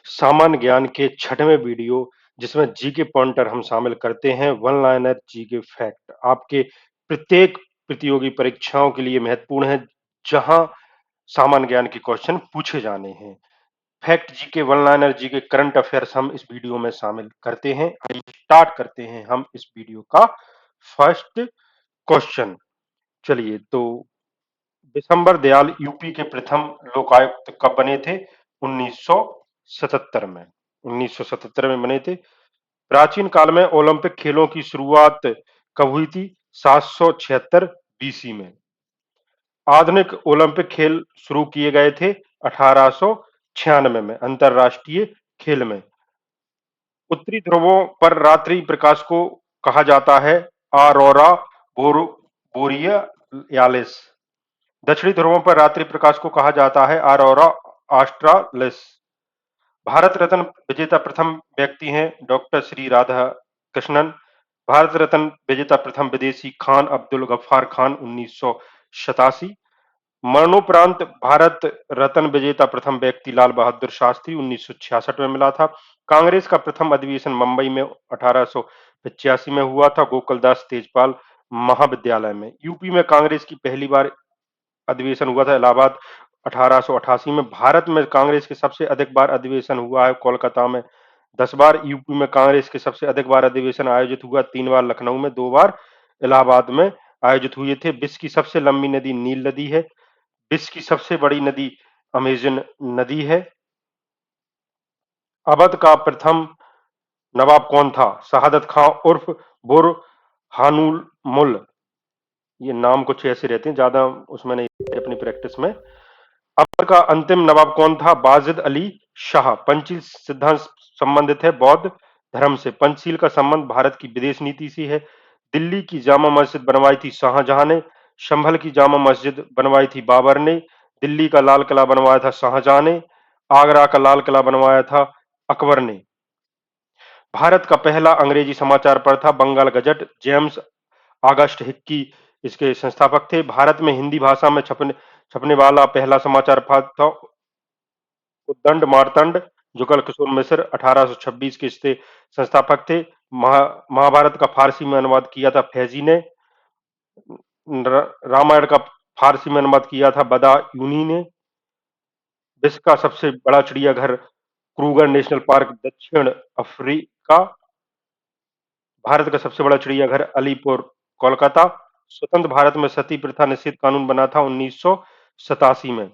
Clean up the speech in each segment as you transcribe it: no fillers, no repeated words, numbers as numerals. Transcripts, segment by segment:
सामान्य ज्ञान के छठवें वीडियो जिसमें जीके पॉइंटर हम शामिल करते हैं। वन लाइनर जीके फैक्ट आपके प्रत्येक प्रतियोगी परीक्षाओं के लिए महत्वपूर्ण है, जहां सामान्य ज्ञान के क्वेश्चन पूछे जाने हैं। Fact GK, one liner GK, current affairs हम इस वीडियो में शामिल करते हैं। आइए स्टार्ट करते हैं हम इस वीडियो का फर्स्ट क्वेश्चन। चलिए, तो दिसंबर दयाल यूपी के प्रथम लोकायुक्त कब बने थे? 1977 में। 1977 में बने थे। प्राचीन काल में ओलंपिक खेलों की शुरुआत कब हुई थी? 776 बीसी में। आधुनिक ओलंपिक खेल शुरू किए गए थे 1896 में अंतरराष्ट्रीय खेल में। उत्तरी ध्रुवों पर रात्रि प्रकाश को कहा जाता है ऑरोरा बोरियालिस। दक्षिणी ध्रुवों पर रात्रि प्रकाश को कहा जाता है ऑरोरा ऑस्ट्रालिस। भारत रत्न विजेता प्रथम व्यक्ति हैं डॉक्टर श्री राधा कृष्णन। भारत रत्न विजेता प्रथम विदेशी खान अब्दुल गफ्फार खान 1987। मरणोपरांत भारत रत्न विजेता प्रथम व्यक्ति लाल बहादुर शास्त्री 1966 में मिला था। कांग्रेस का प्रथम अधिवेशन मुंबई में 1885 में हुआ था, गोकुलदास तेजपाल महाविद्यालय में। यूपी में कांग्रेस की पहली बार अधिवेशन हुआ था इलाहाबाद 1888 में। भारत में कांग्रेस के सबसे अधिक बार अधिवेशन हुआ है कोलकाता में 10 बार। यूपी में कांग्रेस के सबसे अधिक बार अधिवेशन आयोजित हुआ 3 बार लखनऊ में, 2 बार इलाहाबाद में आयोजित हुए थे। विश्व की सबसे लंबी नदी नील नदी है। विश्व की सबसे बड़ी नदी अमेजन नदी है। अवध का प्रथम नवाब कौन था? शहादत खां उर्फ बुरहानुल। ये नाम कुछ ऐसे रहते हैं, ज्यादा उसमें नहीं अपनी प्रैक्टिस में। अकबर का अंतिम नवाब कौन था? बाजिद अली शाह। पंचशील सिद्धांत संबंधित है बौद्ध धर्म से। पंचशील का संबंध भारत की विदेश नीति से है। दिल्ली की जामा मस्जिद बनवाई थी शाहजहां ने। संभल की जामा मस्जिद बनवाई थी बाबर ने। दिल्ली का लाल किला बनवाया था शाहजहां ने। आगरा का लाल किला बनवाया था अकबर ने। भारत का पहला अंग्रेजी समाचार पत्र था Bengal gazette. James Augustus Hicky इसके संस्थापक थे। भारत में हिंदी भाषा में छपने वाला पहला समाचार पत्र था उद्दंड मार्तंड, जुगल किशोर मिश्र 1826 के इसके संस्थापक थे। महाभारत का फारसी में अनुवाद किया था फैजी ने। रामायण का फारसी में अनुवाद किया था बदायूनी ने। विश्व का सबसे बड़ा चिड़ियाघर क्रूगर नेशनल पार्क दक्षिण अफ्रीका। भारत का सबसे बड़ा चिड़ियाघर अलीपुर कोलकाता। स्वतंत्र भारत में सती प्रथा निषेध कानून बना था 1987 में।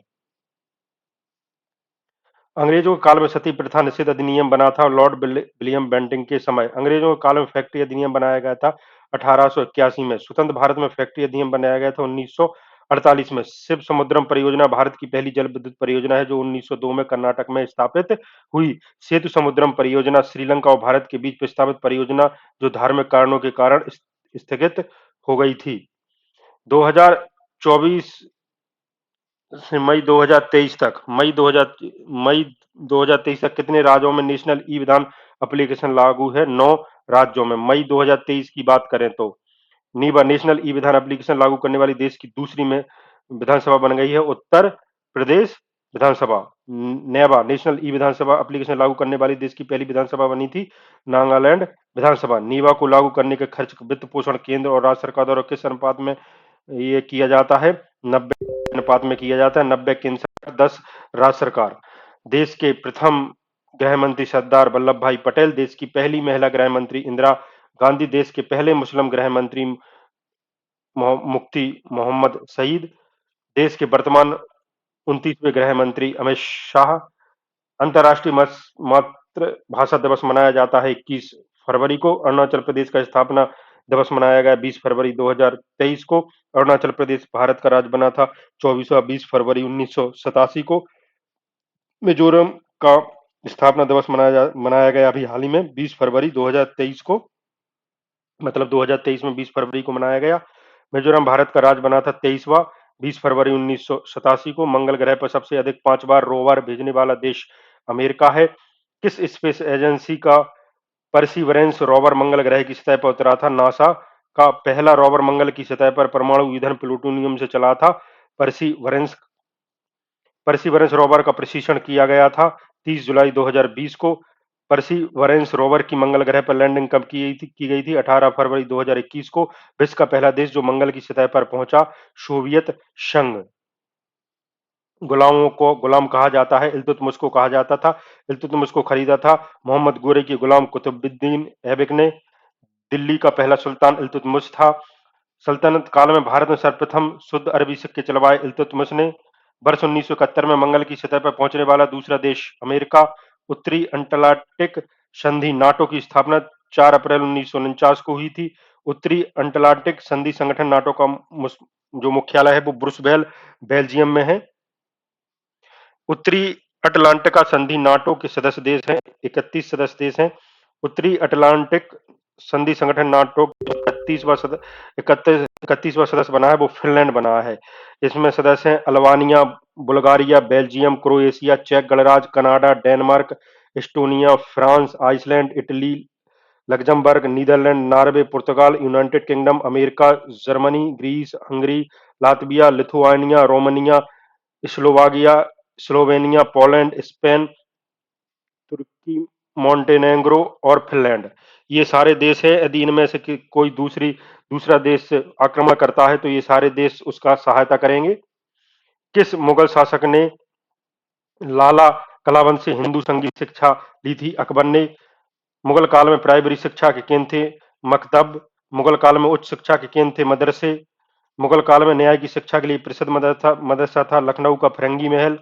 अंग्रेजों के काल में सती प्रथा निषेध अधिनियम बना था लॉर्ड विलियम बेंटिंक के समय। अंग्रेजों के काल में फैक्ट्री अधिनियम बनाया गया था 1881 में। स्वतंत्र भारत में फैक्ट्री अधिनियम बनाया गया था 1948 में। शिव समुद्रम परियोजना भारत की पहली जल विद्युत परियोजना है जो 1902 में कर्नाटक में स्थापित हुई। सेतु समुद्रम परियोजना श्रीलंका और भारत के बीच प्रस्तावित परियोजना जो धार्मिक कारणों के कारण स्थगित हो गई थी। 2024 से मई 2023 तक कितने राज्यों में नेशनल ई विधान एप्लीकेशन लागू है? 9 राज्यों में। मई 2023 की बात करें तो नीबा नेशनल ई विधान एप्लीकेशन लागू करने वाली देश की दूसरी में विधानसभा बन गई है उत्तर प्रदेश विधानसभा। नेबा नेशनल ई विधानसभा एप्लीकेशन लागू करने वाली देश की पहली विधानसभा बनी थी नागालैंड विधानसभा। नीबा को लागू करने के खर्च वित्त पोषण केंद्र और राज्य सरकार द्वारा किस अनुपात में ये किया जाता है? 90 अनुपात में किया जाता है। 90 केंद्र सरकार, 10 राज्य सरकार। देश के प्रथम गृह मंत्री सरदार वल्लभ भाई पटेल। देश की पहली महिला गृह मंत्री इंदिरा गांधी। देश के पहले मुस्लिम गृह मंत्री मुफ्ती मोहम्मद सईद। देश के वर्तमान 29वें गृह मंत्री अमित शाह। अंतर्राष्ट्रीय मातृभाषा दिवस मनाया जाता है 21 फरवरी को। अरुणाचल प्रदेश का स्थापना दिवस मनाया गया 20 फरवरी 2023 को। अरुणाचल प्रदेश भारत का राज्य बना था 20 फरवरी 1987 को। मिजोरम का स्थापना दिवस मनाया गया अभी हाल ही में 20 फरवरी 2023 को, मतलब 2023 में 20 फरवरी को मनाया गया। मिजोरम भारत का राज्य बना था 23वां 20 फरवरी 1987 को। मंगल ग्रह पर सबसे अधिक 5 बार रोवर भेजने वाला देश अमेरिका है। किस स्पेस एजेंसी का परसिवरेंस रोवर मंगल ग्रह की सतह पर उतरा था? नासा का पहला रोवर मंगल की सतह पर परमाणु ईंधन प्लूटोनियम से चला था। परसिवरेंस रोवर का प्रशिक्षण किया गया था 30 जुलाई 2020 को। परसीवरेंस रोवर की मंगल ग्रह पर लैंडिंग कब की गई थी? 18 फरवरी 2021 को। विश्व का पहला देश जो मंगल की सतह पर पहुंचा, सोवियत संघ। गुलामों को गुलाम कहा जाता है, इल्तुतमिश को कहा जाता था। इल्तुतमिश को खरीदा था मोहम्मद गोरे के गुलाम कुतुबुद्दीन ऐबक ने। दिल्ली का पहला सुल्तान इल्तुतमिश था। सल्तनत काल में भारत में सर्वप्रथम शुद्ध अरबी सिक्के चलवाए इल्तुतमिश ने। वर्ष 1971 में मंगल की सतह पर पहुंचने वाला दूसरा देश अमेरिका। उत्तरी अंटार्कटिक संधि नाटो की स्थापना 4 अप्रैल 1949 को हुई थी। उत्तरी अंटार्कटिक संधि संगठन नाटो का जो मुख्यालय है वो ब्रुसवेल, बेल्जियम में है। उत्तरी अटलांटिका संधि नाटो के सदस्य देश हैं, 31 सदस्य देश हैं। उत्तरी अटलांटिक संधि संगठन नाटो इकतीसवां सदस्य बना है वो फिनलैंड बना है। इसमें सदस्य हैं अल्बानिया, बुल्गारिया, बेल्जियम, क्रोएशिया, चेक गणराज्य, Canada, Denmark, Estonia, France, Iceland, Italy, Luxembourg, Netherlands, Norway, पुर्तगाल, United Kingdom, America, Germany, Greece, Hungary, Latvia, Lithuania, Romania, Slovakia, Slovenia, Poland, Spain, तुर्की, मोंटेनेग्रो और फिनलैंड। ये सारे देश है। यदि इनमें से कोई दूसरा देश आक्रमण करता है तो ये सारे देश उसका सहायता करेंगे। किस मुगल शासक ने लाला कलावंत से हिंदू संगीत शिक्षा ली थी? अकबर ने। मुगल काल में प्राइमरी शिक्षा के केंद्र थे मकतब। मुगल काल में उच्च शिक्षा के केंद्र थे मदरसे। मुगल काल में न्याय की शिक्षा के लिए प्रसिद्ध मदरसा था लखनऊ का फिरंगी महल।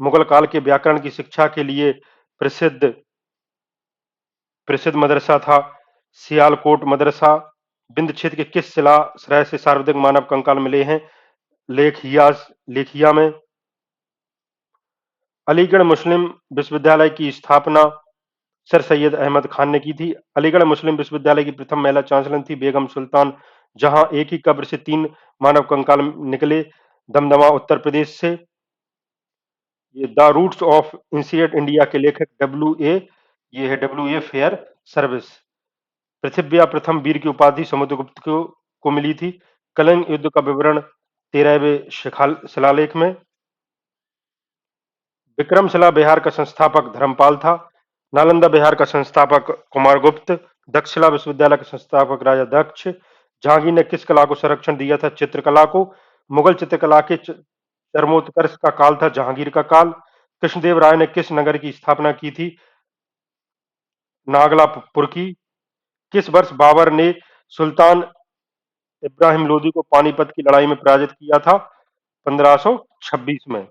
मुगल काल के व्याकरण की शिक्षा के लिए प्रसिद्ध प्रसिद्ध मदरसा था सियालकोट मदरसा। विंध्य क्षेत्र के किस शिलाश्रय से सार्वजनिक मानव कंकाल मिले हैं? लेखिया में। अलीगढ़ मुस्लिम विश्वविद्यालय की स्थापना सर सैयद अहमद खान ने की थी। अलीगढ़ मुस्लिम विश्वविद्यालय की प्रथम महिला चांसलर थी बेगम सुल्तान जहां। एक ही कब्र से 3 मानव कंकाल निकले दमदमा उत्तर प्रदेश से। ये the roots of ancient India के लेखक ये है डब्ल्यू ए फेयर सर्विस। पृथ्वी प्रथम वीर की उपाधि समुद्रगुप्त को मिली थी। कलिंग युद्ध का विवरण 13वें शिलालेख में। विक्रमशिला बिहार का संस्थापक धर्मपाल था। नालंदा बिहार का संस्थापक कुमारगुप्त। दक्षशिला विश्वविद्यालय का संस्थापक राजा दक्ष। जहांगीर ने किस कला को संरक्षण दिया था? चित्रकला को। मुगल चित्रकला के चरमोत्कर्ष का काल था जहांगीर का काल। कृष्णदेव राय ने किस नगर की स्थापना की थी? नागलापुर की। किस वर्ष बाबर ने सुल्तान इब्राहिम लोदी को पानीपत की लड़ाई में पराजित किया था? 1526 में।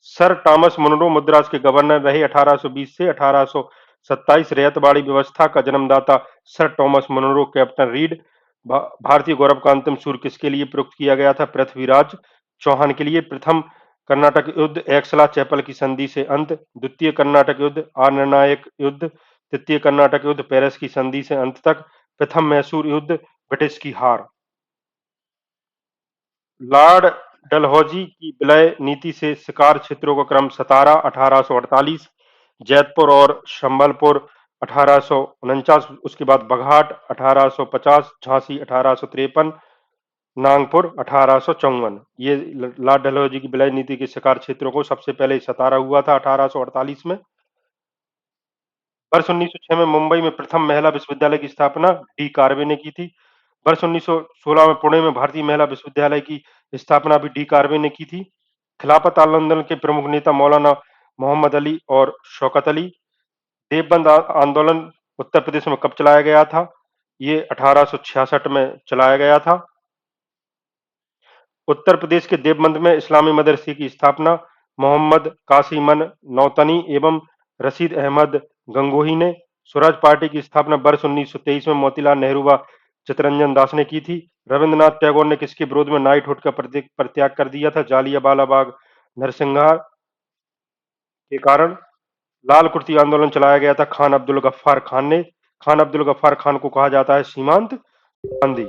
सर टॉमस मुनरो मद्रास के गवर्नर रहे 1820 से 1827। रैयतवाड़ी व्यवस्था का जन्मदाता sir Thomas Munro. Captain Read. भारतीय गौरव का अंतिम सूर्य किसके लिए प्रयुक्त किया गया था? पृथ्वीराज चौहान के लिए। प्रथम कर्नाटक युद्ध एक्सला चैपल की संधि से अंत। द्वितीय कर्नाटक युद्ध अनिर्णायक युद्ध। तृतीय कर्नाटक युद्ध पेरिस की संधि से अंत तक। प्रथम मैसूर युद्ध ब्रिटिश की हार। लॉर्ड डलहौजी की विलय नीति से शिकार क्षेत्रों का क्रम सतारा 1848, जैतपुर और संबलपुर 1849, उसके बाद बघाट 1850, झांसी 1853, नागपुर 1854। ये लॉर्ड डलहौजी की विलय नीति के शिकार क्षेत्रों को सबसे पहले सतारा हुआ था 1848 में। वर्ष 1906 में मुंबई में प्रथम महिला विश्वविद्यालय की स्थापना डी कार्वे ने की थी। वर्ष 1916 में पुणे में भारतीय महिला विश्वविद्यालय की स्थापना भी डी कार्वे ने की थी। खिलाफत आंदोलन के प्रमुख नेता मौलाना मोहम्मद अली और शौकत अली। देवबंद आंदोलन उत्तर प्रदेश में कब चलाया गया था? ये 1866 में चलाया गया था। उत्तर प्रदेश के देवबंद में इस्लामी मदरसे की स्थापना मोहम्मद कासिमन नौतनी एवं रशीद अहमद गंगोही ने। स्वराज पार्टी की स्थापना वर्ष 1923 में मोतीलाल नेहरू व चित्तरंजन दास ने की थी। रविंद्रनाथ टैगोर ने किसके विरोध में नाइटहुड का परित्याग कर दिया था? जालियांवाला बाग नरसंहार के कारण। लाल कुर्ती आंदोलन चलाया गया था खान अब्दुल गफ्फार खान ने। खान अब्दुल गफ्फार खान को कहा जाता है सीमांत गांधी।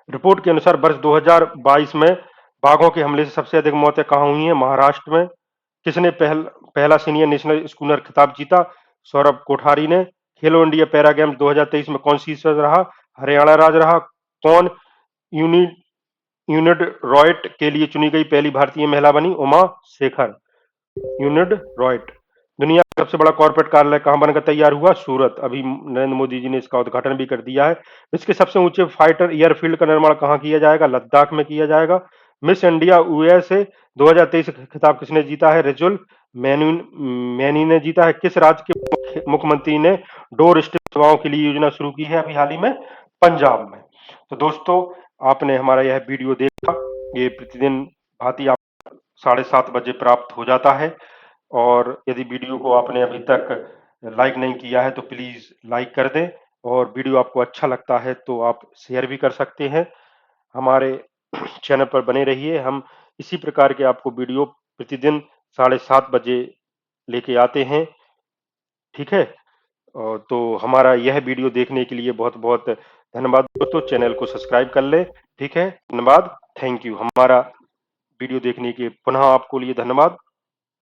रिपोर्ट के अनुसार वर्ष 2022 में बाघों के हमले से सबसे अधिक मौतें कहां हुई हैं? महाराष्ट्र में। किसने पहला सीनियर नेशनल स्कूनर खिताब जीता? सौरभ कोठारी ने। खेलो इंडिया पैरा गेम्स 2023 में कौन शीर्ष रहा? हरियाणा राज्य रहा। कौन यूनिट रॉयट के लिए चुनी गई पहली भारतीय महिला बनी? उमा शेखर। यूनिड रॉयट। दुनिया का सबसे बड़ा कॉर्पोरेट कार्यालय कहाँ बनकर तैयार हुआ? सूरत। अभी नरेंद्र मोदी जी ने इसका उद्घाटन भी कर दिया है। विश्व के सबसे ऊंचे फाइटर एयरफील्ड का निर्माण कहाँ किया जाएगा? लद्दाख में किया जाएगा। मिस इंडिया यूएसए 2023 का खिताब किसने जीता है? रेजुल मैनी ने जीता है। किस राज्य के मुख्यमंत्री ने डोर स्टेप सेवाओं के लिए योजना शुरू की है अभी हाल ही में? पंजाब में। तो दोस्तों, आपने हमारा यह वीडियो देखा। ये प्रतिदिन भांति आप 7:30 बजे प्राप्त हो जाता है। और यदि वीडियो को आपने अभी तक लाइक नहीं किया है तो प्लीज लाइक कर दें, और वीडियो आपको अच्छा लगता है तो आप शेयर भी कर सकते हैं। हमारे चैनल पर बने रहिए। हम इसी प्रकार के आपको वीडियो प्रतिदिन 7:30 बजे लेके आते हैं। ठीक है। तो हमारा यह वीडियो देखने के लिए बहुत बहुत धन्यवाद दोस्तों। चैनल को सब्सक्राइब कर लें। ठीक है, धन्यवाद, थैंक यू। हमारा वीडियो देखने के पुनः आपको लिए धन्यवाद।